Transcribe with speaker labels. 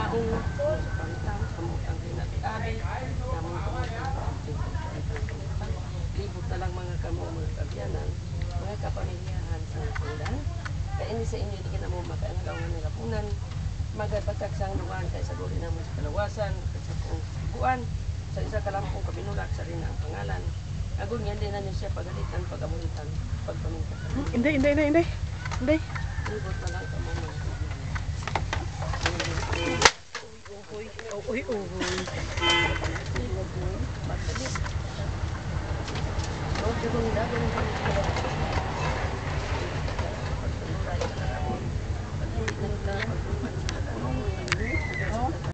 Speaker 1: taong, sa pantang, kamutang hinag-abi, namang kamutang, libot na lang mga kamo, mga kabyanan, mga kapamilyahan sa Pulan. Kaya ini sa inyo, hindi ka na mo makaanggaw nga nagapunan, magabagkag sa luwan, kaya sa guli naman sa kalawasan, sa kong buwan, sa isa kalampong kabinulak sa rin ang pangalan. Agun nga, hindi na niyo siya pagalitan, pag-amulitan, pagpaminta sa inyo.
Speaker 2: Hindi.
Speaker 1: Libot na lang kamo mga kabyanan.
Speaker 2: Uy.
Speaker 1: Oh, pero hindi